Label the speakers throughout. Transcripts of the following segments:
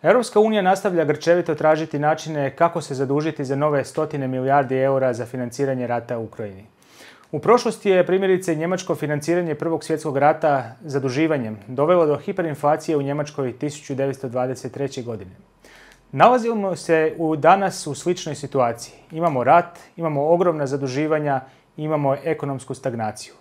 Speaker 1: Europska unija nastavlja grčevito tražiti načine kako se zadužiti za nove stotine milijardi eura za financiranje rata u Ukrajini. U prošlosti je primjerice njemačko financiranje Prvog svjetskog rata zaduživanjem dovelo do hiperinflacije u Njemačkoj 1923. godine. Nalazimo se danas u sličnoj situaciji. Imamo rat, imamo ogromna zaduživanja, imamo ekonomsku stagnaciju.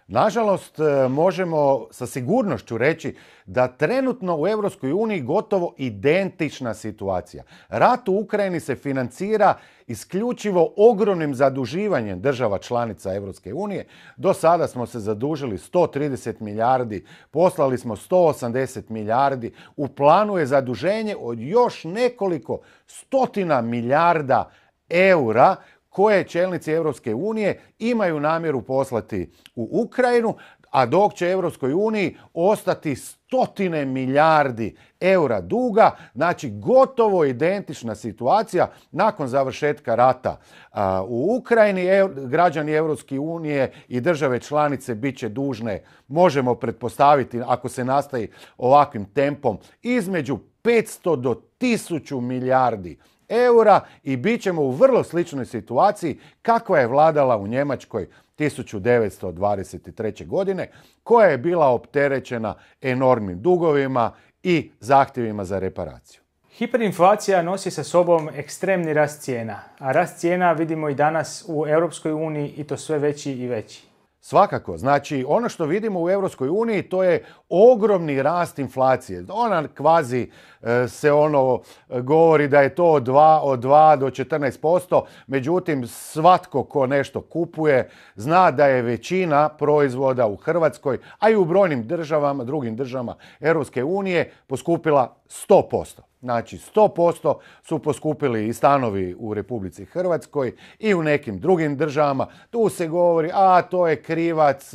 Speaker 2: Nažalost, možemo sa sigurnošću reći da trenutno u Europskoj uniji gotovo identična situacija. Rat u Ukrajini se financira isključivo ogromnim zaduživanjem država članica Europske unije. Do sada smo se zadužili 130 milijardi, poslali smo 180 milijardi. U planu je zaduženje od još nekoliko stotina milijarda eura koje čelnici Europske unije imaju namjeru poslati u Ukrajinu, a dok će Europskoj uniji ostati stotine milijardi eura duga, znači gotovo identična situacija nakon završetka rata u Ukrajini. Građani Europske unije i države članice bit će dužne, možemo pretpostaviti, ako se nastavi ovakvim tempom, između 500 do 1000 milijardi eura i bit ćemo u vrlo sličnoj situaciji kakva je vladala u Njemačkoj 1923. godine, koja je bila opterećena enormnim dugovima i zahtjevima za reparaciju.
Speaker 1: Hiperinflacija nosi sa sobom ekstremni rast cijena, a rast cijena vidimo i danas u Europskoj uniji i to sve veći i veći.
Speaker 2: Svakako, znači ono što vidimo u Europskoj uniji to je ogromni rast inflacije. Ona kvazi se govori da je to od 2 do 14%, međutim svatko ko nešto kupuje zna da je većina proizvoda u Hrvatskoj, a i u brojnim državama, drugim državama Europske unije poskupila 100%. Znači 100% su poskupili i stanovi u Republici Hrvatskoj i u nekim drugim državama. Tu se govori, to je krivac,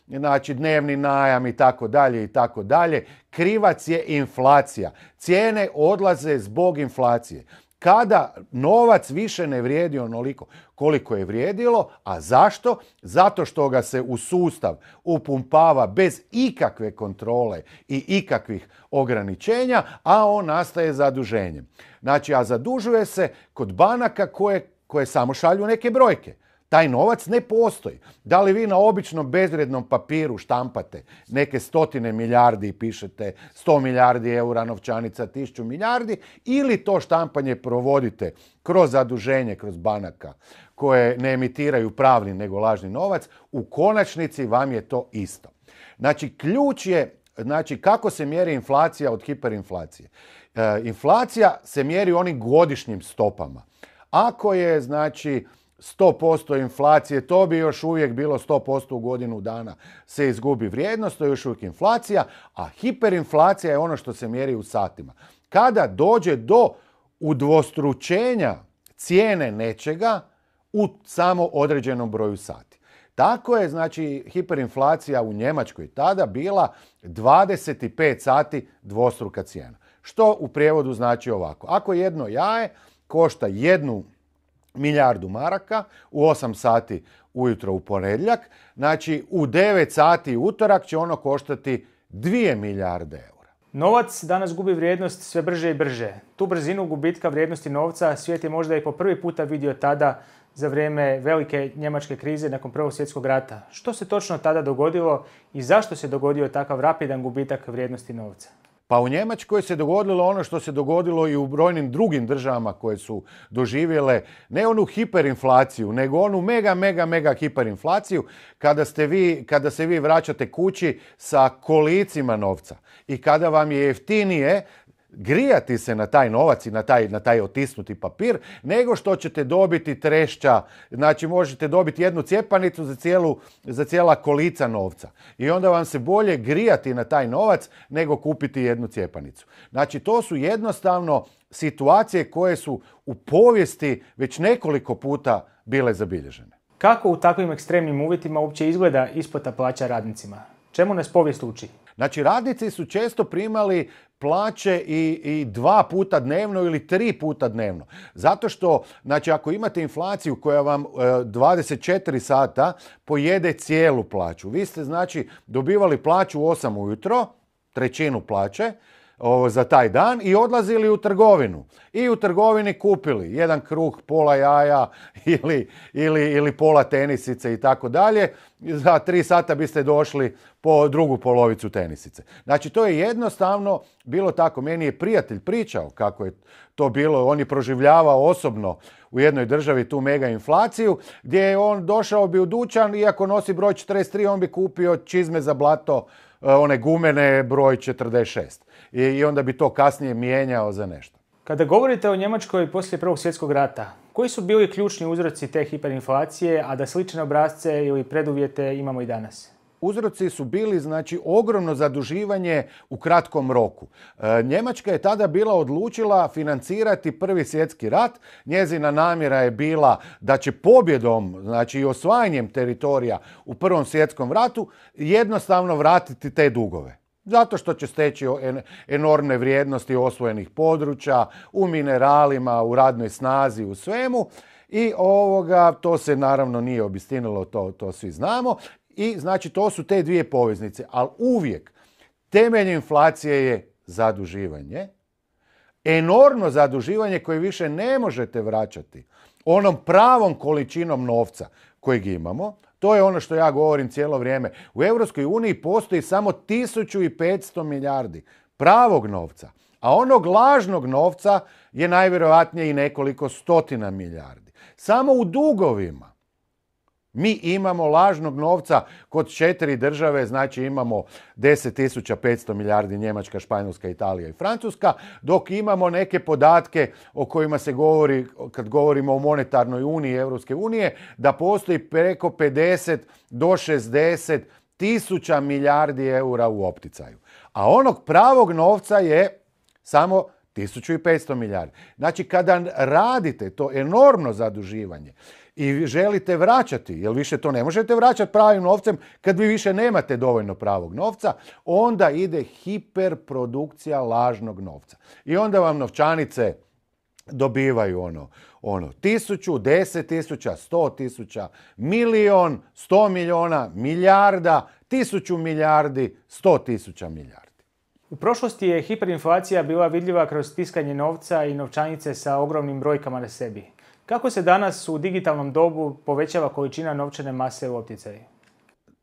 Speaker 2: znači dnevni najam i tako dalje i tako dalje. Krivac je inflacija. Cijene odlaze zbog inflacije. Kada novac više ne vrijedi onoliko koliko je vrijedilo, a zašto? Zato što ga se u sustav upumpava bez ikakve kontrole i ikakvih ograničenja, a on nastaje zaduženjem. Znači, a zadužuje se kod banaka koje samo šalju neke brojke. Taj novac ne postoji. Da li vi na običnom bezvrijednom papiru štampate neke stotine milijardi i pišete 100 milijardi eura novčanica, 1000 milijardi, ili to štampanje provodite kroz zaduženje, kroz banaka koje ne emitiraju pravni nego lažni novac, u konačnici vam je to isto. Znači, ključ je kako se mjeri inflacija od hiperinflacije. Inflacija se mjeri onim godišnjim stopama. Ako je, 100% inflacije, to bi još uvijek bilo 100% u godinu dana se izgubi vrijednost, to je još uvijek inflacija, a hiperinflacija je ono što se mjeri u satima. Kada dođe do udvostručenja cijene nečega u samo određenom broju sati. Tako je, hiperinflacija u Njemačkoj tada bila 25 sati dvostruka cijena. Što u prijevodu znači ovako. Ako jedno jaje košta 1 milijardu maraka u 8 sati ujutro u ponedjeljak, znači u 9 sati utorak će ono koštati 2 milijarde eura.
Speaker 1: Novac danas gubi vrijednost sve brže i brže. Tu brzinu gubitka vrijednosti novca svijet je možda i po prvi puta vidio tada za vrijeme velike njemačke krize nakon Prvog svjetskog rata. Što se točno tada dogodilo i zašto se dogodio takav rapidan gubitak vrijednosti novca?
Speaker 2: Pa u Njemačkoj se dogodilo ono što se dogodilo i u brojnim drugim državama koje su doživjele ne onu hiperinflaciju, nego onu mega hiperinflaciju kada se vi vraćate kući sa kolicima novca i kada vam je jeftinije grijati se na taj novac i na taj otisnuti papir, nego što ćete dobiti trešća, znači možete dobiti jednu cjepanicu za cijela kolica novca. I onda vam se bolje grijati na taj novac nego kupiti jednu cjepanicu. Znači to su jednostavno situacije koje su u povijesti već nekoliko puta bile zabilježene.
Speaker 1: Kako u takvim ekstremnim uvjetima uopće izgleda isplata plaća radnicima? Čemu nas povijest uči?
Speaker 2: Znači, radnici su često primali plaće i 2 puta dnevno ili 3 puta dnevno. Zato što, znači, ako imate inflaciju koja vam 24 sata pojede cijelu plaću. Vi ste, znači, dobivali plaću u 8 ujutro, trećinu plaće, za taj dan i odlazili u trgovinu. I u trgovini kupili jedan kruh, pola jaja ili pola tenisice i tako dalje. Za 3 sata biste došli po drugu polovicu tenisice. Znači, to je jednostavno bilo tako. Meni je prijatelj pričao kako je to bilo. On je proživljavao osobno u jednoj državi tu mega inflaciju, gdje je on došao bi u dućan, iako nosi broj 43, on bi kupio čizme za blato, one gumene broj 46. I onda bi to kasnije mijenjao za nešto.
Speaker 1: Kada govorite o Njemačkoj poslije Prvog svjetskog rata, koji su bili ključni uzroci te hiperinflacije, a da slične obrasce ili preduvjete imamo i danas?
Speaker 2: Uzroci su bili, znači, ogromno zaduživanje u kratkom roku. Njemačka je tada bila odlučila financirati Prvi svjetski rat. Njezina namjera je bila da će pobjedom, znači i osvajanjem teritorija u Prvom svjetskom ratu, jednostavno vratiti te dugove. Zato što će steći enormne vrijednosti osvojenih područja, u mineralima, u radnoj snazi, u svemu. I to se naravno nije obistinilo, to svi znamo. I znači to su te dvije poveznice, ali uvijek temelj inflacije je zaduživanje. Enormno zaduživanje koje više ne možete vraćati onom pravom količinom novca kojeg imamo. To je ono što ja govorim cijelo vrijeme. U Europskoj uniji postoji samo 1500 milijardi pravog novca, a onog lažnog novca je najvjerojatnije i nekoliko stotina milijardi. Samo u dugovima mi imamo lažnog novca kod 4 države, znači imamo 10.500 milijardi, Njemačka, Španjolska, Italija i Francuska, dok imamo neke podatke o kojima se govori kad govorimo o monetarnoj uniji Europske unije, da postoji preko 50 do 60 tisuća milijardi eura u opticaju. A onog pravog novca je samo 1500 milijardi. Znači, kada radite to enormno zaduživanje i želite vraćati, jer više to ne možete vraćati pravim novcem kad vi više nemate dovoljno pravog novca, onda ide hiperprodukcija lažnog novca. I onda vam novčanice dobivaju 1000, 10.000, 100.000, milion, 100 milijuna, milijarda, 1000 milijardi, 100.000 milijardi.
Speaker 1: U prošlosti je hiperinflacija bila vidljiva kroz tiskanje novca i novčanice sa ogromnim brojkama na sebi. Kako se danas u digitalnom dobu povećava količina novčane mase u opticaju?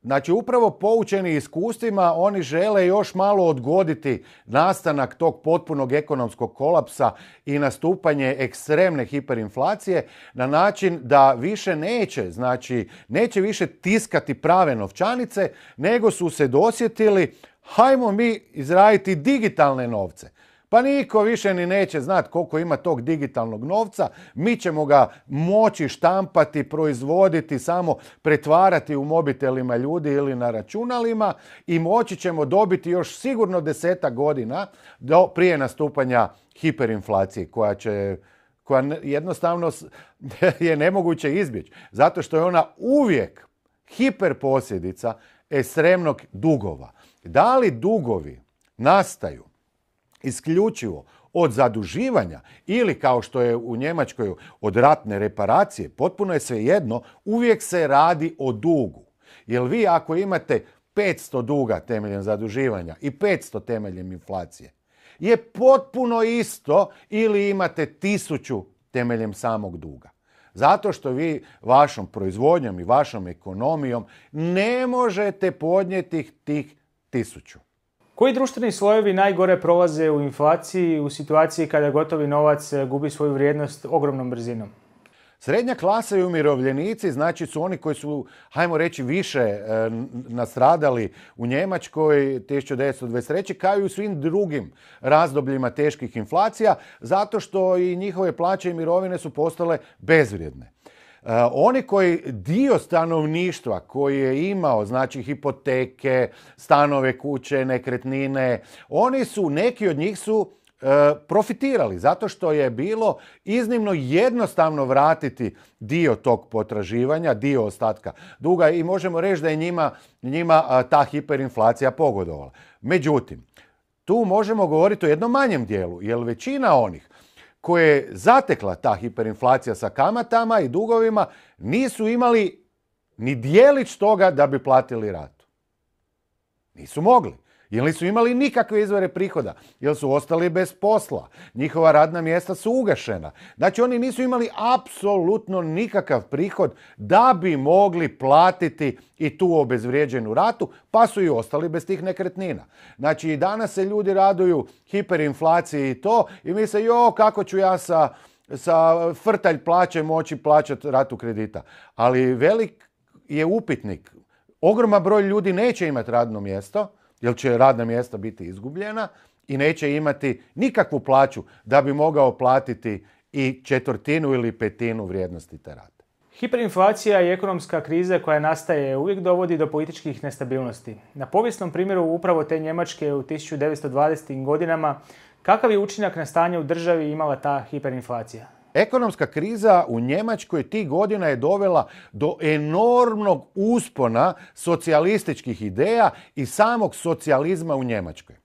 Speaker 2: Znači, upravo poučeni iskustvima, oni žele još malo odgoditi nastanak tog potpunog ekonomskog kolapsa i nastupanje ekstremne hiperinflacije na način da više neće više tiskati prave novčanice, nego su se dosjetili, hajmo mi izraditi digitalne novce. Pa niko više ni neće znati koliko ima tog digitalnog novca, mi ćemo ga moći štampati, proizvoditi, samo pretvarati u mobitelima ljudi ili na računalima i moći ćemo dobiti još sigurno 10 godina prije nastupanja hiperinflacije koja jednostavno je nemoguće izbjeći. Zato što je ona uvijek hiperposljedica ekstremnog dugova. Da li dugovi nastaju isključivo od zaduživanja ili, kao što je u Njemačkoj, od ratne reparacije, potpuno je svejedno, uvijek se radi o dugu. Jer vi ako imate 500 duga temeljem zaduživanja i 500 temeljem inflacije, je potpuno isto ili imate 1000 temeljem samog duga. Zato što vi vašom proizvodnjom i vašom ekonomijom ne možete podnijeti tih 1000.
Speaker 1: Koji društveni slojevi najgore prolaze u inflaciji u situaciji kada gotovi novac gubi svoju vrijednost ogromnom brzinom?
Speaker 2: Srednja klasa i umirovljenici, znači, su oni koji su, hajmo reći, više nastradali u Njemačkoj 1923. kao i u svim drugim razdobljima teških inflacija, zato što i njihove plaće i mirovine su postale bezvrijedne. Oni koji dio stanovništva koji je imao, znači, hipoteke, stanove, kuće, nekretnine, neki od njih su profitirali zato što je bilo iznimno jednostavno vratiti dio tog potraživanja, dio ostatka duga i možemo reći da je njima ta hiperinflacija pogodovala. Međutim, tu možemo govoriti o jednom manjem dijelu, jer većina onih koje je zatekla ta hiperinflacija sa kamatama i dugovima nisu imali ni djelić toga da bi platili ratu. Nisu mogli. Jer nisu imali nikakve izvore prihoda, jer su ostali bez posla. Njihova radna mjesta su ugašena. Znači oni nisu imali apsolutno nikakav prihod da bi mogli platiti i tu obezvrijeđenu ratu, pa su i ostali bez tih nekretnina. Znači i danas se ljudi raduju hiperinflaciji i to i misle kako ću ja sa frtalj plaće moći plaćati ratu kredita. Ali velik je upitnik. Ogroman broj ljudi neće imati radno mjesto, jer će radna mjesta biti izgubljena i neće imati nikakvu plaću da bi mogao platiti i četvrtinu ili petinu vrijednosti te rate.
Speaker 1: Hiperinflacija i ekonomska kriza koja nastaje uvijek dovodi do političkih nestabilnosti. Na povijesnom primjeru upravo te Njemačke u 1920. godinama, kakav je učinak na stanje u državi imala ta hiperinflacija?
Speaker 2: Ekonomska kriza u Njemačkoj tih godina je dovela do enormnog uspona socijalističkih ideja i samog socijalizma u Njemačkoj.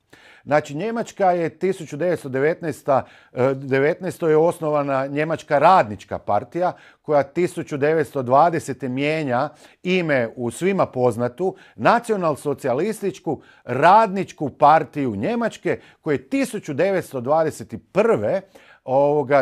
Speaker 2: Znači, Njemačka je 1919. je osnovana Njemačka radnička partija, koja 1920. mijenja ime u svima poznatu nacionalsocijalističku radničku partiju Njemačke, koje 1921.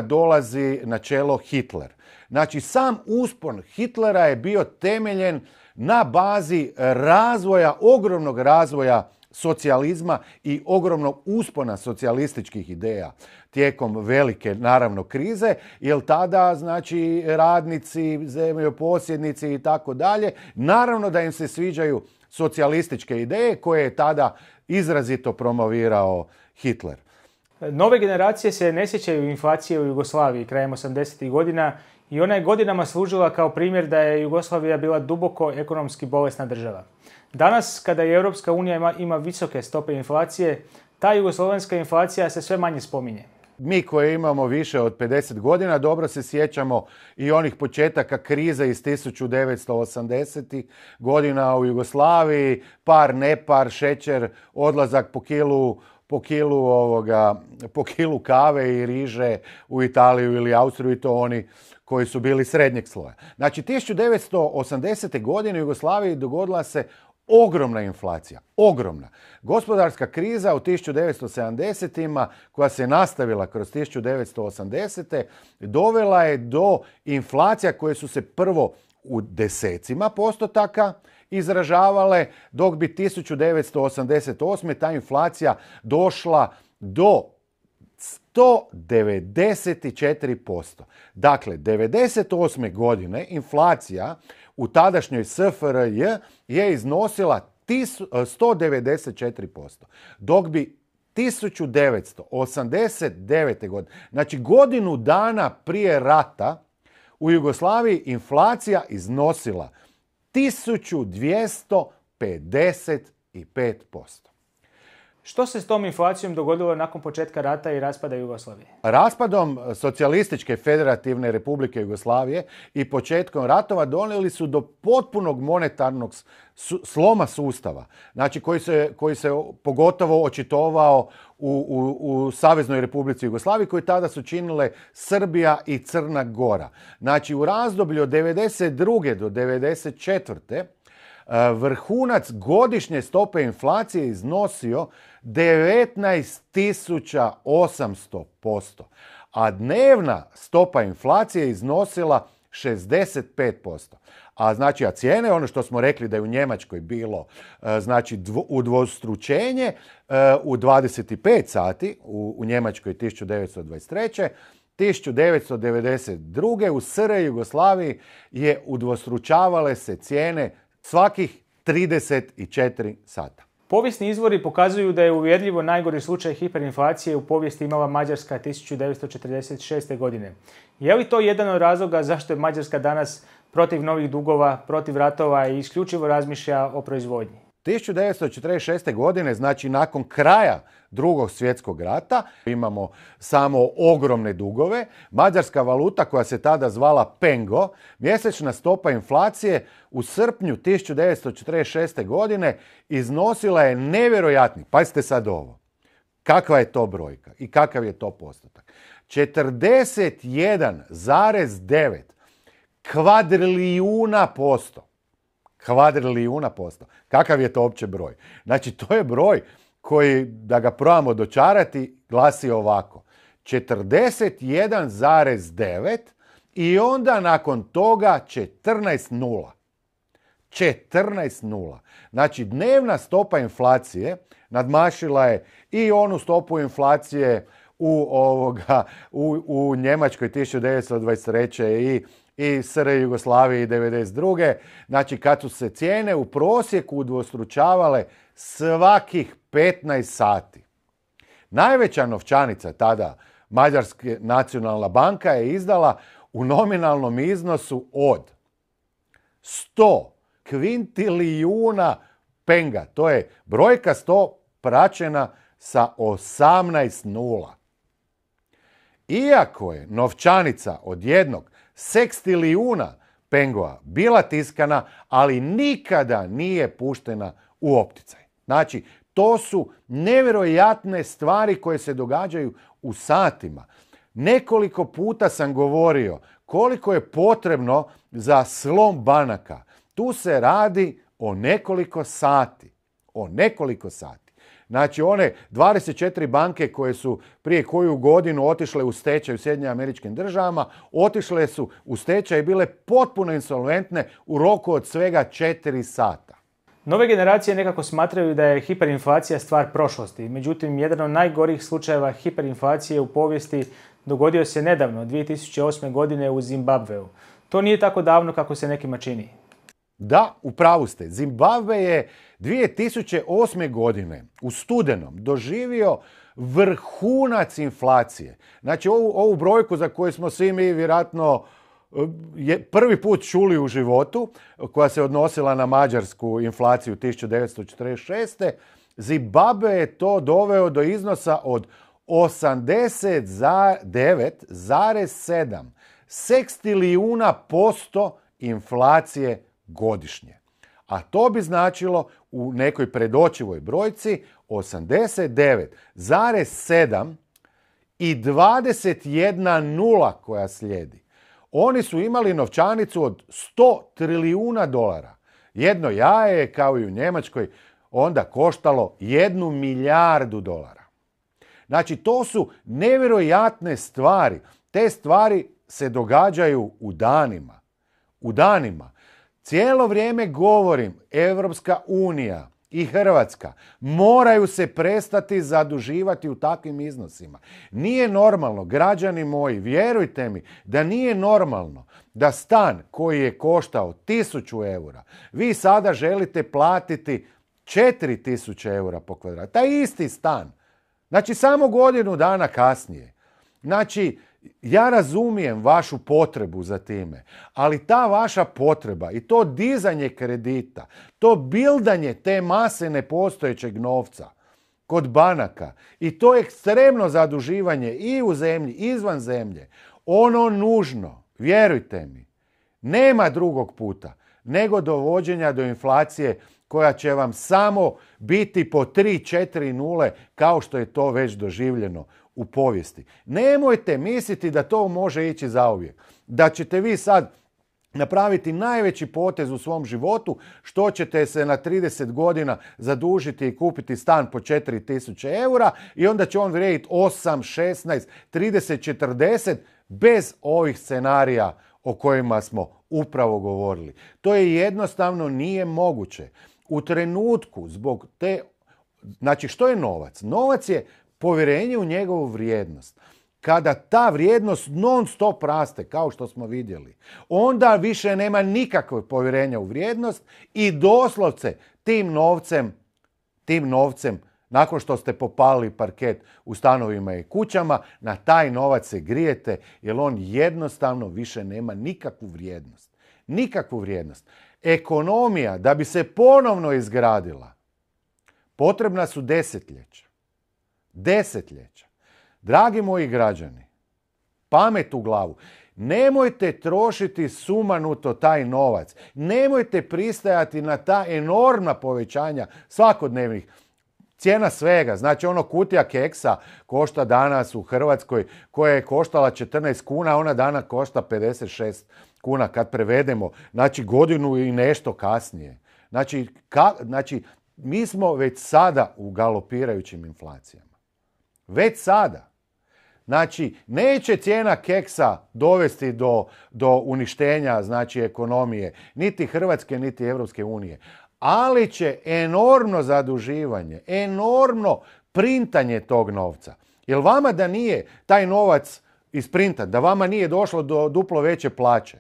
Speaker 2: dolazi na čelo Hitler. Znači, sam uspon Hitlera je bio temeljen na bazi razvoja, ogromnog razvoja socijalizma i ogromnog uspona socijalističkih ideja tijekom velike, naravno, krize, jer tada, znači, radnici, zemljoposjednici i tako dalje, naravno da im se sviđaju socijalističke ideje koje je tada izrazito promovirao Hitler.
Speaker 1: Nove generacije se ne sjećaju inflacije u Jugoslaviji krajem 80. godina i ona je godinama služila kao primjer da je Jugoslavija bila duboko ekonomski bolesna država. Danas, kada i Europska unija ima visoke stope inflacije, ta jugoslovenska inflacija se sve manje spominje.
Speaker 2: Mi koji imamo više od 50 godina dobro se sjećamo i onih početaka krize iz 1980. godina u Jugoslaviji, par, nepar, šećer, odlazak po kilu kave i riže u Italiju ili Austriju, i to oni koji su bili srednjeg sloja. Znači, 1980. godine u Jugoslaviji dogodila se ogromna inflacija, ogromna. Gospodarska kriza u 1970-ima, koja se nastavila kroz 1980. dovela je do inflacija koje su se prvo u desecima postotaka izražavale, dok bi 1988. ta inflacija došla do 194%. Dakle, 1998. godine inflacija u tadašnjoj SFRJ je iznosila 194%. Dok bi 1989. godine, znači godinu dana prije rata, u Jugoslaviji inflacija iznosila 1255%.
Speaker 1: Što se s tom inflacijom dogodilo nakon početka rata i raspada Jugoslavije?
Speaker 2: Raspadom Socijalističke federativne republike Jugoslavije i početkom ratova donijeli su do potpunog monetarnog sloma sustava, znači koji se pogotovo očitovao u Saveznoj Republici Jugoslaviji, koji tada su činile Srbija i Crna Gora. Znači, u razdoblju od 1992. do 1994. vrhunac godišnje stope inflacije iznosio 19.800%, a dnevna stopa inflacije iznosila 65%. A cijene, ono što smo rekli da je u Njemačkoj bilo udvostručenje u 25 sati, u Njemačkoj 1923. 1992. u SR Jugoslaviji je udvostručavale se cijene svakih 34 sata.
Speaker 1: Povijesni izvori pokazuju da je uvjerljivo najgori slučaj hiperinflacije u povijesti imala Mađarska 1946. godine. Je li to jedan od razloga zašto je Mađarska danas protiv novih dugova, protiv ratova i isključivo razmišlja o proizvodnji?
Speaker 2: 1946. godine, znači nakon kraja Drugog svjetskog rata, imamo samo ogromne dugove. Mađarska valuta, koja se tada zvala pengo, mjesečna stopa inflacije u srpnju 1946. godine iznosila je nevjerojatni, pazite sad ovo, kakva je to brojka i kakav je to postotak. 41,9 kvadrilijuna posto. Kvadrilijuna posto. Kakav je to opće broj? Znači, to je broj koji, da ga probamo dočarati, glasi ovako. 41,9 i onda nakon toga 14,0. 14,0. Znači, dnevna stopa inflacije nadmašila je i onu stopu inflacije u Njemačkoj 1923. i SR Jugoslaviji 1992. Znači, kad su se cijene u prosjeku udvostručavale svakih 15 sati. Najveća novčanica tada Mađarska nacionalna banka je izdala u nominalnom iznosu od 100 kvintilijuna penga. To je brojka 100 praćena sa 18 nula. Iako je novčanica od jednog sekstilijuna pengova bila tiskana, ali nikada nije puštena u opticaj. Znači, to su nevjerojatne stvari koje se događaju u satima. Nekoliko puta sam govorio koliko je potrebno za slom banaka. Tu se radi o nekoliko sati. O nekoliko sati. Znači, one 24 banke koje su prije koju godinu otišle u stečaj u Sjedinjenim Američkim Državama, otišle su u stečaj i bile potpuno insolventne u roku od svega 4 sata.
Speaker 1: Nove generacije nekako smatraju da je hiperinflacija stvar prošlosti. Međutim, jedan od najgorih slučajeva hiperinflacije u povijesti dogodio se nedavno, 2008. godine u Zimbabveu. To nije tako davno kako se nekima čini.
Speaker 2: Da, u pravu ste. Zimbabve je 2008. godine u studenom doživio vrhunac inflacije. Znači, ovu brojku za koju smo svi mi vjerojatno prvi put čuli u životu, koja se odnosila na mađarsku inflaciju 1946. Zimbabve je to doveo do iznosa od 89,7 sekstilijuna % inflacije godišnje. A to bi značilo u nekoj predočivoj brojci 89,7 i 21 nula koja slijedi. Oni su imali novčanicu od 100 trilijuna dolara. Jedno jaje je, kao i u Njemačkoj, onda koštalo 1 milijardu dolara. Znači, to su nevjerojatne stvari. Te stvari se događaju u danima. U danima. Cijelo vrijeme govorim, Europska unija i Hrvatska moraju se prestati zaduživati u takvim iznosima. Nije normalno, građani moji, vjerujte mi, da nije normalno da stan koji je koštao 1000 eura, vi sada želite platiti 4000 eura po kvadratu. Taj isti stan. Znači, samo godinu dana kasnije. Znači, ja razumijem vašu potrebu za time, ali ta vaša potreba i to dizanje kredita, to bildanje te mase nepostojećeg novca kod banaka i to ekstremno zaduživanje i u zemlji, izvan zemlje, ono nužno, vjerujte mi, nema drugog puta nego dovođenja do inflacije koja će vam samo biti po 3-4 nule kao što je to već doživljeno u povijesti. Nemojte misliti da to može ići zauvijek. Da ćete vi sad napraviti najveći potez u svom životu, što ćete se na 30 godina zadužiti i kupiti stan po 4000 eura i onda će on vrijediti 8, 16, 30, 40 bez ovih scenarija o kojima smo upravo govorili. To je jednostavno nije moguće. U trenutku zbog te... Znači, što je novac? Novac je povjerenje u njegovu vrijednost. Kada ta vrijednost non stop raste, kao što smo vidjeli, onda više nema nikakvog povjerenja u vrijednost i doslovce tim novcem, nakon što ste popalili parket u stanovima i kućama, na taj novac se grijete jer on jednostavno više nema nikakvu vrijednost. Nikakvu vrijednost. Ekonomija, da bi se ponovno izgradila, potrebna su desetljeća. Desetljeća. Dragi moji građani, pamet u glavu. Nemojte trošiti sumanuto taj novac. Nemojte pristajati na ta enormna povećanja svakodnevnih. Cijena svega, znači ono kutija keksa košta danas u Hrvatskoj koja je koštala 14 kuna, ona danas košta 56 kuna kad prevedemo, znači godinu i nešto kasnije. Znači mi smo već sada u galopirajućim inflacijama. Već sada. Znači, neće cijena keksa dovesti do uništenja, znači, ekonomije, niti Hrvatske, niti Europske unije. Ali će enormno zaduživanje, enormno printanje tog novca. Jer vama da nije taj novac isprintan, da vama nije došlo do duplo veće plaće,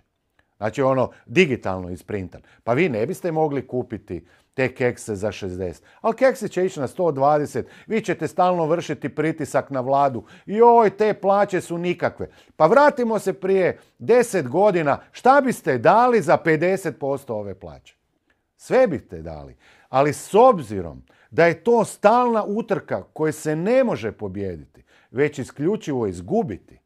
Speaker 2: znači ono digitalno isprintan, pa vi ne biste mogli kupiti te kekse za 60. Ali keksi će ići na 120, vi ćete stalno vršiti pritisak na vladu. Joj, te plaće su nikakve. Pa vratimo se prije 10 godina, šta biste dali za 50% ove plaće? Sve biste dali. Ali s obzirom da je to stalna utrka koju se ne može pobijediti, već isključivo izgubiti,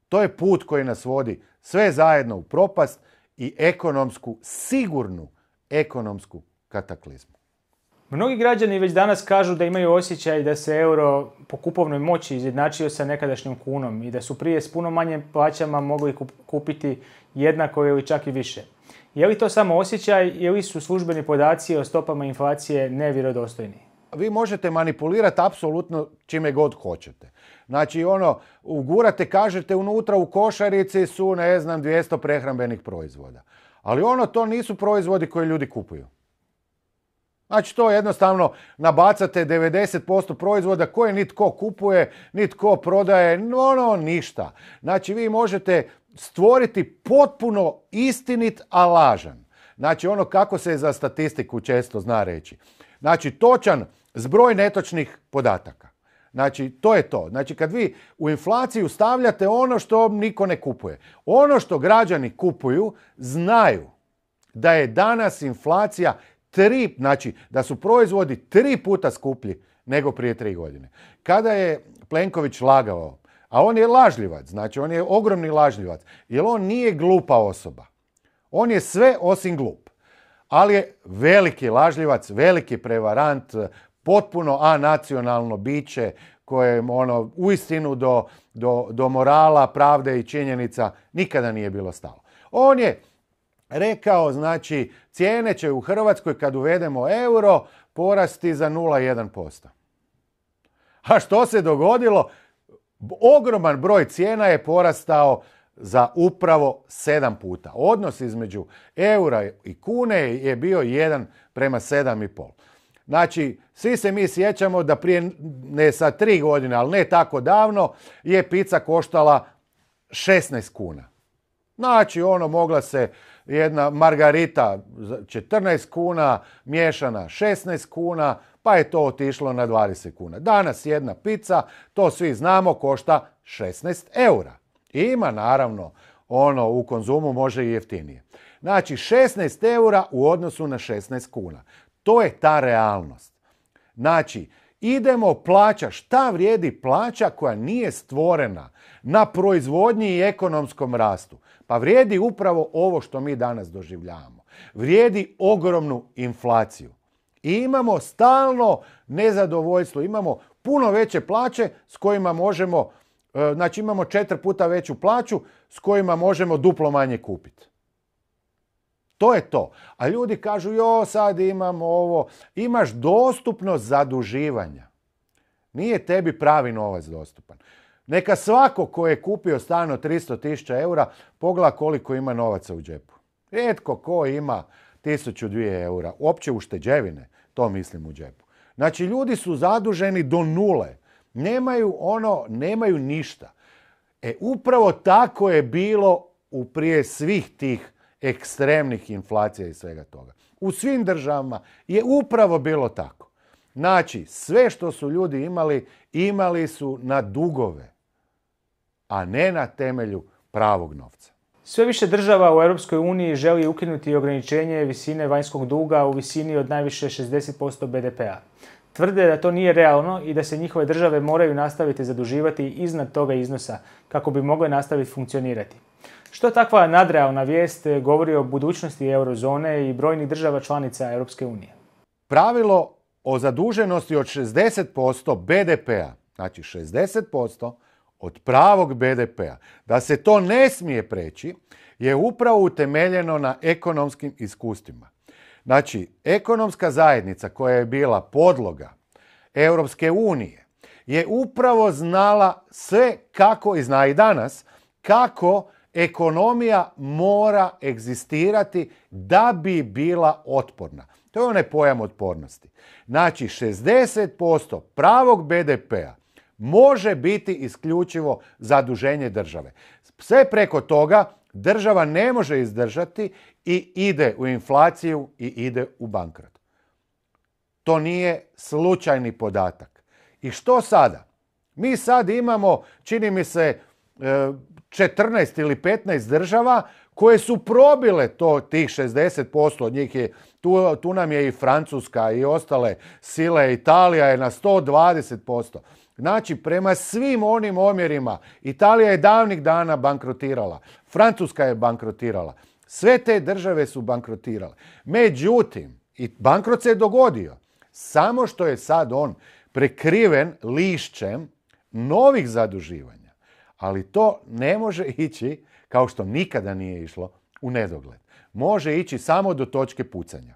Speaker 2: to je put koji nas vodi sve zajedno u propast i ekonomsku, sigurnu ekonomsku kataklizmu.
Speaker 1: Mnogi građani već danas kažu da imaju osjećaj da se euro po kupovnoj moći izjednačio sa nekadašnjom kunom i da su prije s puno manje plaćama mogli kupiti jednako ili čak i više. Je li to samo osjećaj ili su službeni podaci o stopama inflacije nevjerodostojni?
Speaker 2: Vi možete manipulirati apsolutno čime god hoćete. Znači, ugurate, kažete unutra u košarici su, 200 prehrambenih proizvoda. Ali to nisu proizvodi koje ljudi kupuju. Znači, to jednostavno nabacate 90% proizvoda koje nitko kupuje, nitko prodaje, ništa. Znači, vi možete stvoriti potpuno istinit, a lažan. Znači, kako se za statistiku često zna reći. Znači, točan zbroj netočnih podataka. Znači, to je to. Znači, kad vi u inflaciju stavljate ono što niko ne kupuje. Ono što građani kupuju, znaju da je danas inflacija znači da su proizvodi 3 puta skuplji nego prije 3 godine. Kada je Plenković lagao, a on je lažljivac, znači on je ogromni lažljivac, jer on nije glupa osoba. On je sve osim glup. Ali je veliki lažljivac, veliki prevarant, potpuno anacionalno biće koje uistinu do morala, pravde i činjenica nikada nije bilo stalo. On je rekao, znači, cijene će u Hrvatskoj kad uvedemo euro porasti za 0,1%. A što se dogodilo? Ogroman broj cijena je porastao za upravo 7 puta. Odnos između eura i kune je bio 1:7,5. Znači, svi se mi sjećamo da prije, ne sa 3 godine, ali ne tako davno, je pizza koštala 16 kuna. Znači, mogla se jedna margarita 14 kuna, miješana 16 kuna, pa je to otišlo na 20 kuna. Danas jedna pizza, to svi znamo, košta 16 eura. Ima, naravno, u Konzumu može i jeftinije. Znači, 16 eura u odnosu na 16 kuna. To je ta realnost. Znači, idemo plaća. Šta vrijedi plaća koja nije stvorena na proizvodnji i ekonomskom rastu? Pa vrijedi upravo ovo što mi danas doživljavamo. Vrijedi ogromnu inflaciju. I imamo stalno nezadovoljstvo. Imamo puno veće plaće s kojima možemo, znači imamo 4 puta veću plaću s kojima možemo duplo manje kupiti. To je to. A ljudi kažu, sad imamo ovo. Imaš dostupnost zaduživanja. Nije tebi pravi novac dostupan. Neka svako ko je kupio stan od 300.000 eura pogleda koliko ima novaca u džepu. Rijetko ko ima 1.000-2 eura. Uopće ušteđevine, to mislim u džepu. Znači, ljudi su zaduženi do nule. Nemaju ništa. Upravo tako je bilo prije svih tih ekstremnih inflacija i svega toga. U svim državama je upravo bilo tako. Znači, sve što su ljudi imali su na dugove, a ne na temelju pravog novca.
Speaker 1: Sve više država u Europskoj uniji želi ukinuti ograničenje visine vanjskog duga u visini od najviše 60% BDP-a. Tvrde da to nije realno i da se njihove države moraju nastaviti zaduživati iznad toga iznosa kako bi mogle nastaviti funkcionirati. Što takva nadrealna vijest govori o budućnosti eurozone i brojnih država članica Europske unije?
Speaker 2: Pravilo o zaduženosti od 60% BDP-a, znači 60% od pravog BDP-a, da se to ne smije preći, je upravo utemeljeno na ekonomskim iskustvima. Znači, ekonomska zajednica koja je bila podloga Europske unije je upravo znala sve kako, i zna i danas, kako ekonomija mora egzistirati da bi bila otporna. To je onaj pojam otpornosti. Znači, 60% pravog BDP-a može biti isključivo zaduženje države. Sve preko toga država ne može izdržati i ide u inflaciju i ide u bankrot. To nije slučajni podatak. I što sada? Mi sad imamo, čini mi se, 14 ili 15 država koje su probile tih 60%, od njih je, tu nam je i Francuska i ostale sile, Italija je na 120%. Znači, prema svim onim omjerima, Italija je davnih dana bankrotirala, Francuska je bankrotirala, sve te države su bankrotirale. Međutim, i bankrot se je dogodio, samo što je sad on prekriven lišćem novih zaduživanja. Ali to ne može ići, kao što nikada nije išlo, u nedogled. Može ići samo do točke pucanja.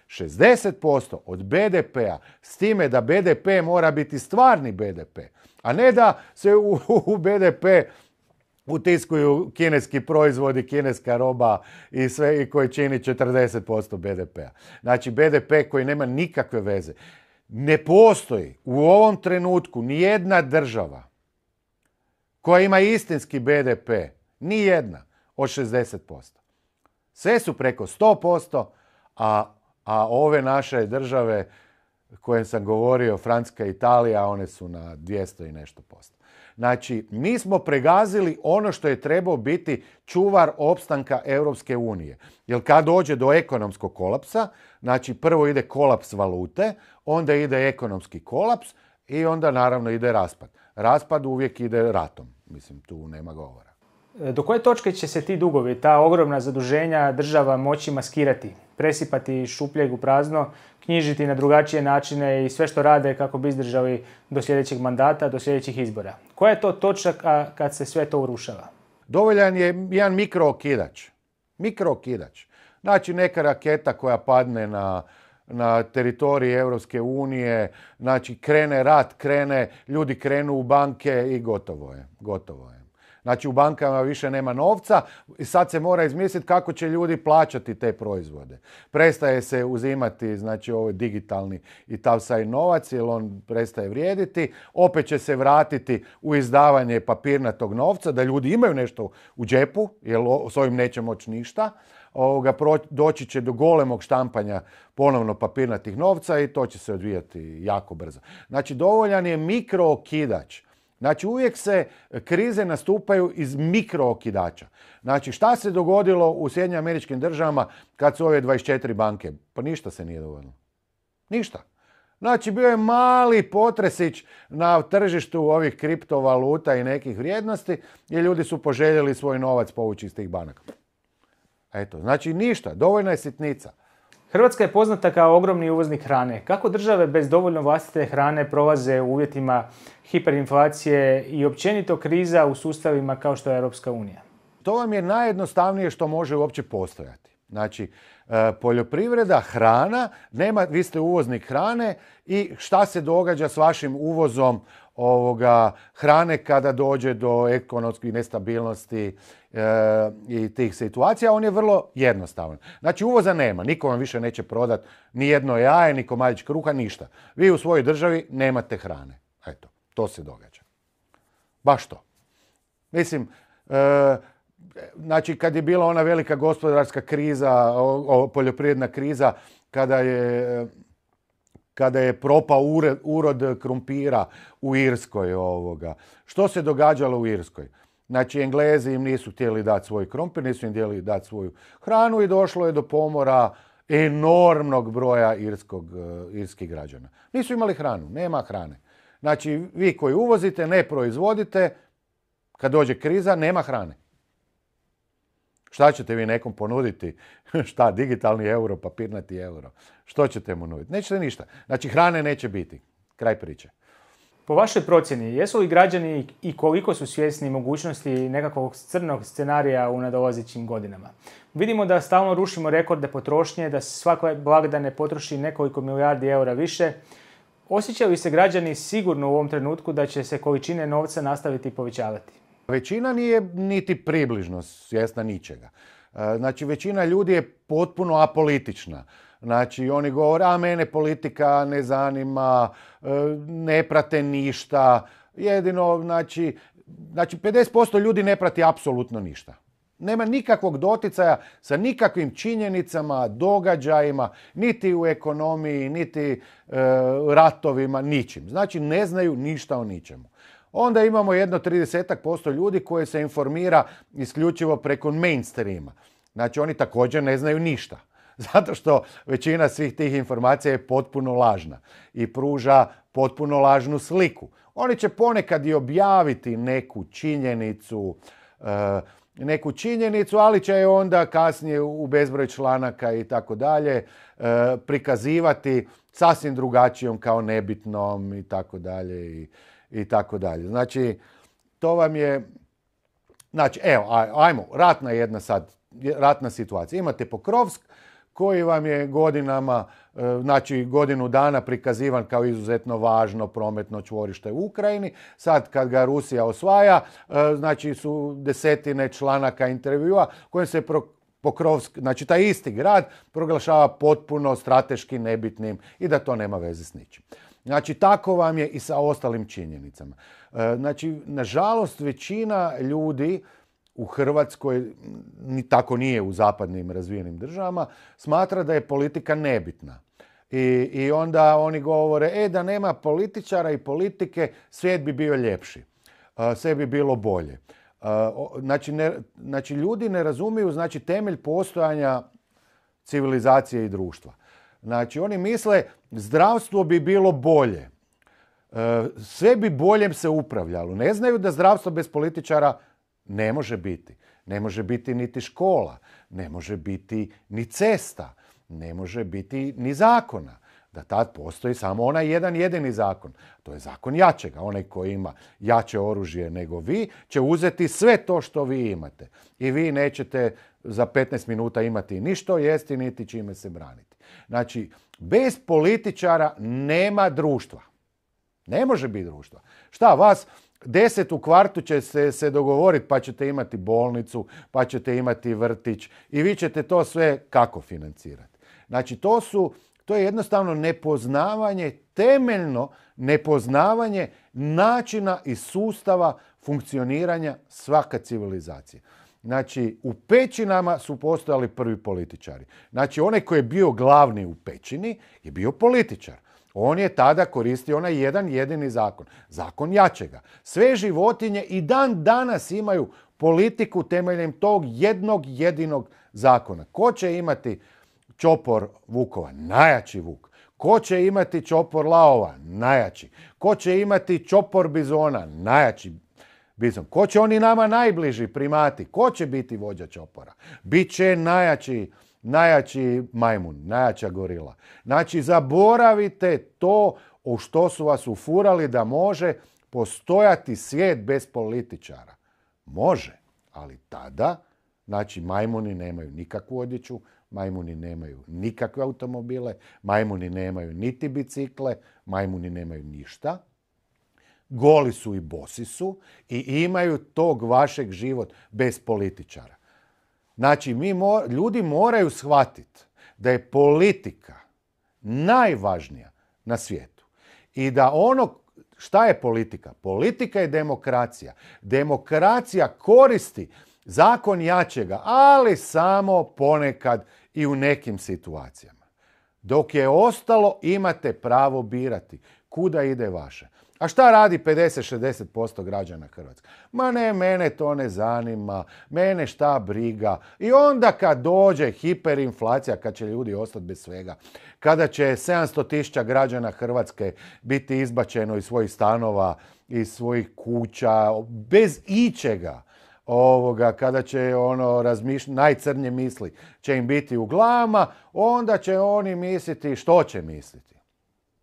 Speaker 2: 60% od BDP-a, s time da BDP mora biti stvarni BDP, a ne da se u BDP utiskuju kineski proizvodi, kineska roba i sve i koji čini 40% BDP-a. Znači BDP koji nema nikakve veze. Ne postoji u ovom trenutku nijedna država koja ima istinski BDP, ni jedna, od 60%. Sve su preko 100%, a ove naše države koje sam govorio, Francuska i Italija, one su na 200 i nešto posto. Znači, mi smo pregazili ono što je trebao biti čuvar opstanka Europske unije. Jer kad dođe do ekonomskog kolapsa, znači prvo ide kolaps valute, onda ide ekonomski kolaps i onda naravno ide raspad. Raspad uvijek ide ratom. Mislim, tu nema govora.
Speaker 1: Do koje točke će se ti dugovi, ta ogromna zaduženja država moći maskirati, presipati iz šupljeg u prazno, knjižiti na drugačije načine i sve što rade kako bi izdržali do sljedećeg mandata, do sljedećih izbora? Koja je to točka kad se sve to urušava?
Speaker 2: Dovoljan je jedan mikrookidač. Mikrookidač. Znači neka raketa koja padne na teritoriji Europske unije, znači krene rat, ljudi krenu u banke i gotovo je. Znači u bankama više nema novca i sad se mora izmisliti kako će ljudi plaćati te proizvode. Prestaje se uzimati, znači ovaj digitalni i tav saj novac jer on prestaje vrijediti. Opet će se vratiti u izdavanje papirnatog novca da ljudi imaju nešto u džepu jer s ovim neće moći ništa. Doći će do golemog štampanja ponovno papirnatih novca i to će se odvijati jako brzo. Znači dovoljan je mikrookidač. Znači uvijek se krize nastupaju iz mikrookidača. Znači šta se dogodilo u Sjedinjenim Američkim Državama kad su ove 24 banke? Pa ništa se nije dogodilo. Ništa. Znači bio je mali potresić na tržištu ovih kriptovaluta i nekih vrijednosti i ljudi su poželjeli svoj novac povući iz tih banaka. Eto, znači ništa, dovoljna je sitnica.
Speaker 1: Hrvatska je poznata kao ogromni uvoznik hrane. Kako države bez dovoljno vlastite hrane prolaze u uvjetima hiperinflacije i općenito kriza u sustavima kao što je Europska unija?
Speaker 2: To vam je najjednostavnije što može uopće postojati. Znači, poljoprivreda, hrana, vi ste uvoznik hrane i šta se događa s vašim uvozom hrane kada dođe do ekonomske nestabilnosti i tih situacija, on je vrlo jednostavan. Znači uvoza nema, niko vam više neće prodati ni jedno jaje, ni komadić kruha, ništa. Vi u svojoj državi nemate hrane. Eto, to se događa. Baš to. Mislim, znači kad je bila ona velika gospodarska kriza, poljoprivredna kriza, kada je propao urod krumpira u Irskoj. Što se događalo u Irskoj? Znači, Englezi im nisu htjeli dati svoj krumpir, nisu im htjeli dati svoju hranu i došlo je do pomora enormnog broja irskih građana. Nisu imali hranu, nema hrane. Znači, vi koji uvozite, ne proizvodite, kad dođe kriza, nema hrane. Šta ćete vi nekom ponuditi? Šta, digitalni euro, papirnati euro? Što ćete mu nuditi? Nećete ništa. Znači, hrane neće biti. Kraj priče.
Speaker 1: Po vašoj procjeni, jesu li građani i koliko su svjesni mogućnosti nekakvog crnog scenarija u nadolazećim godinama? Vidimo da stalno rušimo rekorde potrošnje, da se svake blagdane potroši nekoliko milijardi eura više. Osjećaju li se građani sigurno u ovom trenutku da će se količine novca nastaviti povećavati?
Speaker 2: Većina nije niti približno svjesna ničega. Znači, većina ljudi je potpuno apolitična. Znači, oni govore, a mene politika ne zanima, ne prate ništa. Jedino, znači 50% ljudi ne prati apsolutno ništa. Nema nikakvog doticaja sa nikakvim činjenicama, događajima, niti u ekonomiji, niti ratovima, ničim. Znači, ne znaju ništa o ničemu. Onda imamo jedno 30% ljudi koji se informira isključivo preko mainstreama. Znači, oni također ne znaju ništa. Zato što većina svih tih informacija je potpuno lažna i pruža potpuno lažnu sliku. Oni će ponekad i objaviti neku činjenicu, ali će je onda kasnije u bezbroj članaka i tako dalje prikazivati sasvim drugačijom kao nebitnom i tako dalje i tako dalje. Znači, to vam je... Znači, evo, ajmo, ratna situacija. Imate Pokrovsk, koji vam je godinama, znači godinu dana prikazivan kao izuzetno važno prometno čvorište u Ukrajini. Sad kad ga Rusija osvaja, znači su desetine članaka intervjua kojim se Pokrovsk, znači taj isti grad, proglašava potpuno strateški nebitnim i da to nema veze s ničim. Znači, tako vam je i sa ostalim činjenicama. Znači, nažalost, većina ljudi u Hrvatskoj, ni tako nije u zapadnim razvijenim državama, smatra da je politika nebitna. I onda oni govore, da nema političara i politike, svijet bi bio ljepši, sve bi bilo bolje. Znači, ljudi ne razumiju, znači, temelj postojanja civilizacije i društva. Znači, oni misle, zdravstvo bi bilo bolje, sve bi bolje se upravljalo. Ne znaju da zdravstvo bez političara ne može biti. Ne može biti niti škola, ne može biti ni cesta, ne može biti ni zakona. Da tad postoji samo onaj jedan jedini zakon. To je zakon jačega. Onaj koji ima jače oružje nego vi će uzeti sve to što vi imate. I vi nećete za 15 minuta imati ništa jesti niti čime se braniti. Znači, bez političara nema društva. Ne može biti društva. Šta, vas 10 u kvartu će se dogovoriti pa ćete imati bolnicu, pa ćete imati vrtić i vi ćete to sve kako financirati. Znači, to je jednostavno nepoznavanje, temeljno nepoznavanje načina i sustava funkcioniranja svake civilizacije. Znači, u pećinama su postojali prvi političari. Znači, onaj koji je bio glavni u pećini je bio političar. On je tada koristio onaj jedan jedini zakon. Zakon jačega. Sve životinje i dan danas imaju politiku temeljem tog jednog jedinog zakona. Ko će imati čopor vukova? Najjači vuk. Ko će imati čopor lavova? Najjači. Ko će imati čopor bizona? Najjači bizon. Ko će oni nama najbliži primati? Ko će biti vođa čopora? Biće najjači majmun, najjača gorila. Znači, zaboravite to u što su vas ufurali da može postojati svijet bez političara. Može, ali tada, znači, majmuni nemaju nikakvu odjeću, majmuni nemaju nikakve automobile, majmuni nemaju niti bicikle, majmuni nemaju ništa. Goli su i bosi su i imaju tog vašeg život bez političara. Znači, ljudi moraju shvatiti da je politika najvažnija na svijetu. I da šta je politika? Politika je demokracija. Demokracija koristi zakon jačega, ali samo ponekad i u nekim situacijama. Dok je ostalo, imate pravo birati kuda ide vaše. A šta radi 50-60% građana Hrvatske? Ma ne, mene to ne zanima, mene šta briga. I onda kad dođe hiperinflacija, kad će ljudi ostati bez svega, kada će 700.000 građana Hrvatske biti izbačeno iz svojih stanova, iz svojih kuća, bez ičega, kada će najcrnje misli će im biti u glavama, onda će oni misliti što će misliti.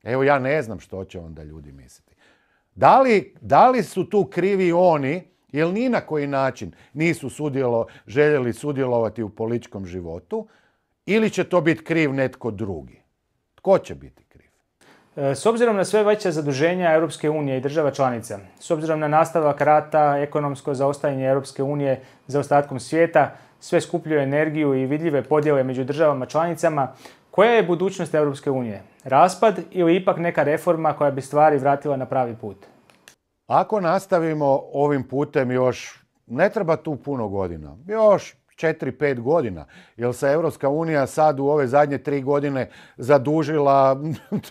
Speaker 2: Evo, ja ne znam što će onda ljudi misliti. Da li su tu krivi oni, jer ni na koji način nisu željeli sudjelovati u političkom životu, ili će to biti kriv netko drugi? Tko će biti kriv?
Speaker 1: S obzirom na sve veća zaduženja Europske unije i država članica, s obzirom na nastavak rata, ekonomsko zaostajanje Europske unije za ostatkom svijeta, sve skuplju energiju i vidljive podjele među državama članicama, koja je budućnost Europske unije? Raspad ili ipak neka reforma koja bi stvari vratila na pravi put?
Speaker 2: Ako nastavimo ovim putem još, ne treba tu puno godina, još 4-5 godina, jer se Europska unija sad u ove zadnje 3 godine zadužila,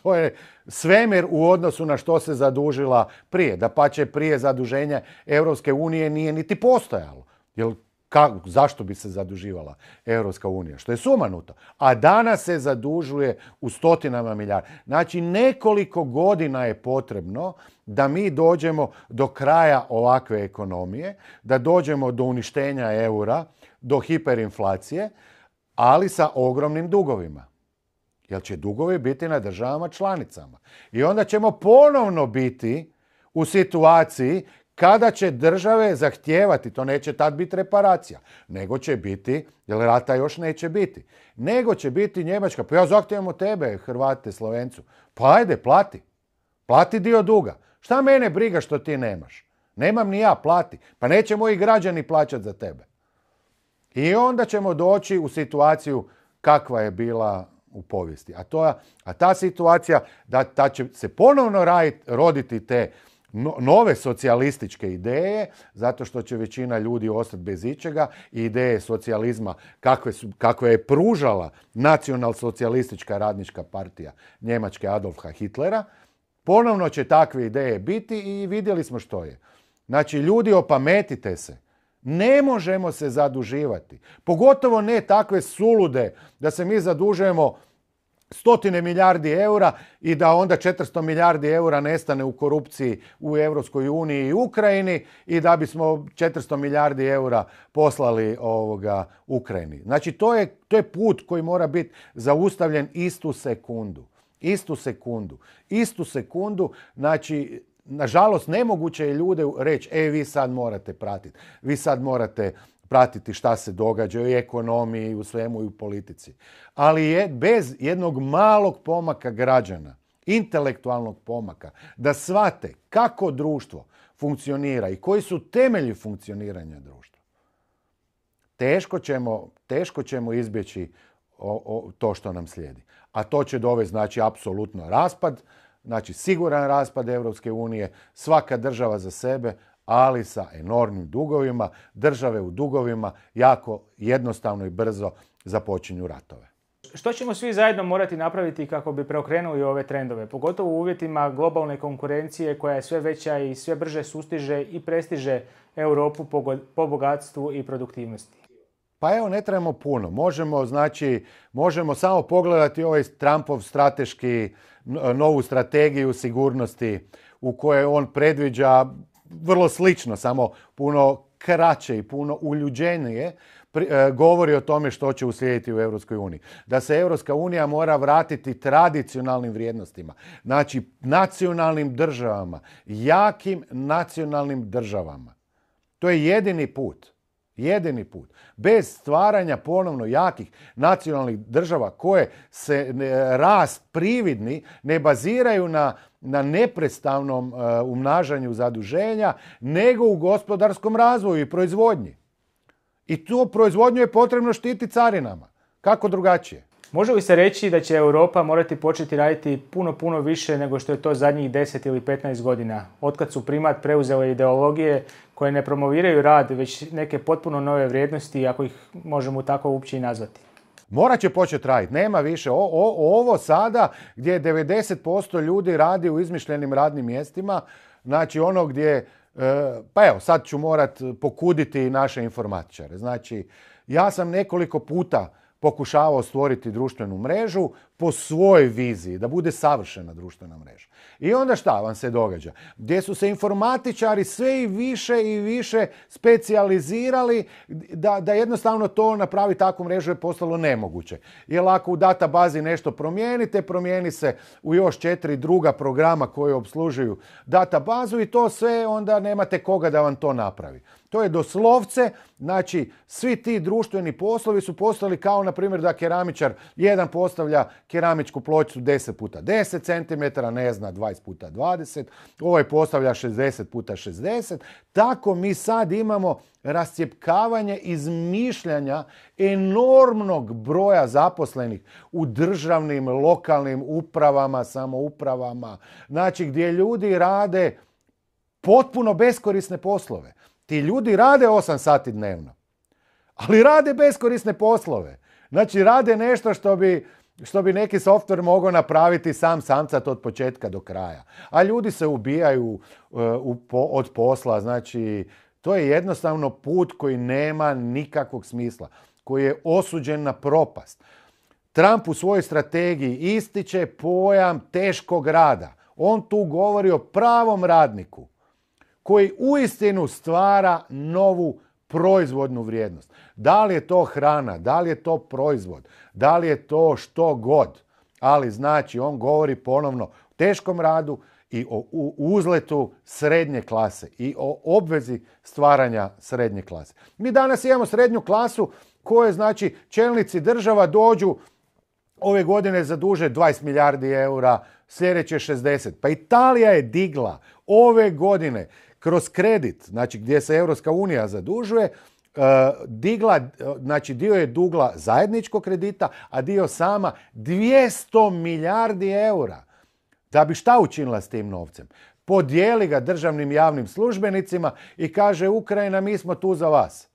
Speaker 2: to je svemir u odnosu na što se zadužila prije. Dapače, prije zaduženja Europske unije nije niti postojalo. Jer zašto bi se zaduživala Europska unija? Što je sumanuto. A danas se zadužuje u stotinama milijardi. Znači, nekoliko godina je potrebno da mi dođemo do kraja ovakve ekonomije, da dođemo do uništenja eura, do hiperinflacije, ali sa ogromnim dugovima. Jer će dugovi biti na državama članicama. I onda ćemo ponovno biti u situaciji kada će države zahtijevati, to neće tad biti reparacija, nego će biti, jer rata još neće biti, nego će biti Njemačka. Pa ja zahtijevam od tebe, Hrvate, Slovencu, pa ajde, plati. Plati dio duga. Šta mene briga što ti nemaš? Nemam ni ja, plati. Pa neće moji građani plaćati za tebe. I onda ćemo doći u situaciju kakva je bila u povijesti. A ta situacija, da će se ponovno roditi te nove socijalističke ideje, zato što će većina ljudi ostati bez ičega, i ideje socijalizma kakve je pružala nacionalsocijalistička radnička partija Njemačke Adolfa Hitlera, ponovno će takve ideje biti i vidjeli smo što je. Znači, ljudi, opametite se. Ne možemo se zaduživati. Pogotovo ne takve sulude da se mi zadužujemo stotine milijardi eura i da onda 400 milijardi eura nestane u korupciji u Europskoj uniji i Ukrajini i da bismo 400 milijardi eura poslali Ukrajini. Znači, to je put koji mora biti zaustavljen istu sekundu. Istu sekundu, znači, nažalost, nemoguće je ljude reći, vi sad morate pratiti. Vi sad morate pratiti šta se događa u ekonomiji, u svemu i u politici. Ali je bez jednog malog pomaka građana, intelektualnog pomaka, da shvate kako društvo funkcionira i koji su temelji funkcioniranja društva, teško ćemo izbjeći to što nam slijedi. A to će dovesti, znači, apsolutno raspad, znači siguran raspad Europske unije, svaka država za sebe, ali sa enormnim dugovima. Države u dugovima jako jednostavno i brzo započinju ratove.
Speaker 1: Što ćemo svi zajedno morati napraviti kako bi preokrenuli ove trendove, pogotovo u uvjetima globalne konkurencije koja je sve veća i sve brže sustiže i prestiže Europu po bogatstvu i produktivnosti?
Speaker 2: Pa evo, ne trebamo puno. Možemo samo pogledati ovaj Trumpov novu strategiju sigurnosti u kojoj on predviđa vrlo slično, samo puno kraće i puno uljuđenije govori o tome što će uslijediti u Europskoj uniji. Da se Europska unija mora vratiti tradicionalnim vrijednostima. Znači, nacionalnim državama, jakim nacionalnim državama. To je jedini put. Bez stvaranja ponovno jakih nacionalnih država koje se rast prividni ne baziraju na neprestavnom umnažanju zaduženja, nego u gospodarskom razvoju i proizvodnji. I tu proizvodnju je potrebno štiti carinama. Kako drugačije?
Speaker 1: Može li se reći da će Europa morati početi raditi puno više nego što je to zadnjih 10 ili 15 godina, otkad su primat preuzele ideologije koje ne promoviraju rad, već neke potpuno nove vrijednosti, ako ih možemo tako uopće i nazvati?
Speaker 2: Morat će početi raditi, nema više. Ovo sada gdje 90% ljudi radi u izmišljenim radnim mjestima, znači ono gdje, pa evo, sad ću morat pokuditi naše informatičare. Znači, ja sam nekoliko puta pokušavao stvoriti društvenu mrežu po svojoj viziji, da bude savršena društvena mreža. I onda šta vam se događa? Gdje su se informatičari sve i više specijalizirali da jednostavno to napravi takvu mrežu je postalo nemoguće. Jer ako u databazi nešto promijenite, promijeni se u još 4 druga programa koji opslužuju databazu i to sve onda nemate koga da vam to napravi. To je doslovce, znači svi ti društveni poslovi su postali kao na primjer da keramičar jedan postavlja keramičku pločicu 10 puta 10 cm, ne zna 20 puta 20, ovaj postavlja 60 puta 60. Tako mi sad imamo rascjepkavanje izmišljanja enormnog broja zaposlenih u državnim, lokalnim upravama, samoupravama, znači gdje ljudi rade potpuno beskorisne poslove. Ti ljudi rade 8 sati dnevno, ali rade beskorisne poslove. Znači rade nešto što bi neki softver mogao napraviti sam samcat od početka do kraja. A ljudi se ubijaju od posla, znači to je jednostavno put koji nema nikakvog smisla, koji je osuđen na propast. Trump u svojoj strategiji ističe pojam teškog rada. On tu govori o pravom radniku koji uistinu stvara novu proizvodnu vrijednost. Da li je to hrana, da li je to proizvod, da li je to što god. Ali znači on govori ponovno o teškom radu i o uzletu srednje klase i o obvezi stvaranja srednje klase. Mi danas imamo srednju klasu koje znači čelnici država dođu ove godine zaduže 20 milijardi eura, sljedeće 60. Pa Italija je digla ove godine kroz kredit, znači gdje se Europska unija zadužuje, digla, znači dio je dugla zajedničkog kredita, a dio sama 200 milijardi eura. Da bi šta učinila s tim novcem? Podijeli ga državnim javnim službenicima i kaže Ukrajina, mi smo tu za vas.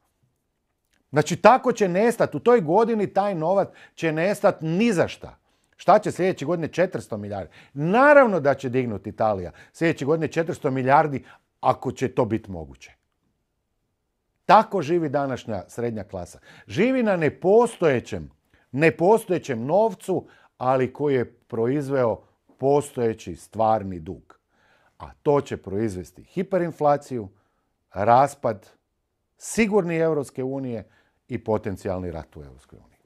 Speaker 2: Znači tako će nestati, u toj godini taj novac će nestati ni za šta. Šta će sljedeće godine? 400 milijardi. Naravno da će dignuti Italija sljedeće godine 400 milijardi, ako će to biti moguće. Tako živi današnja srednja klasa. Živi na nepostojećem novcu, ali koji je proizveo postojeći stvarni dug. A to će proizvesti hiperinflaciju, raspad sigurni Europske unije i potencijalni rat u Europskoj uniji.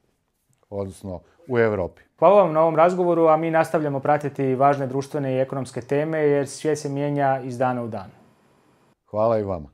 Speaker 2: Odnosno u Europi.
Speaker 1: Hvala vam na ovom razgovoru, a mi nastavljamo pratiti važne društvene i ekonomske teme jer svijet se mijenja iz dana u dan.
Speaker 2: Hvala i vama.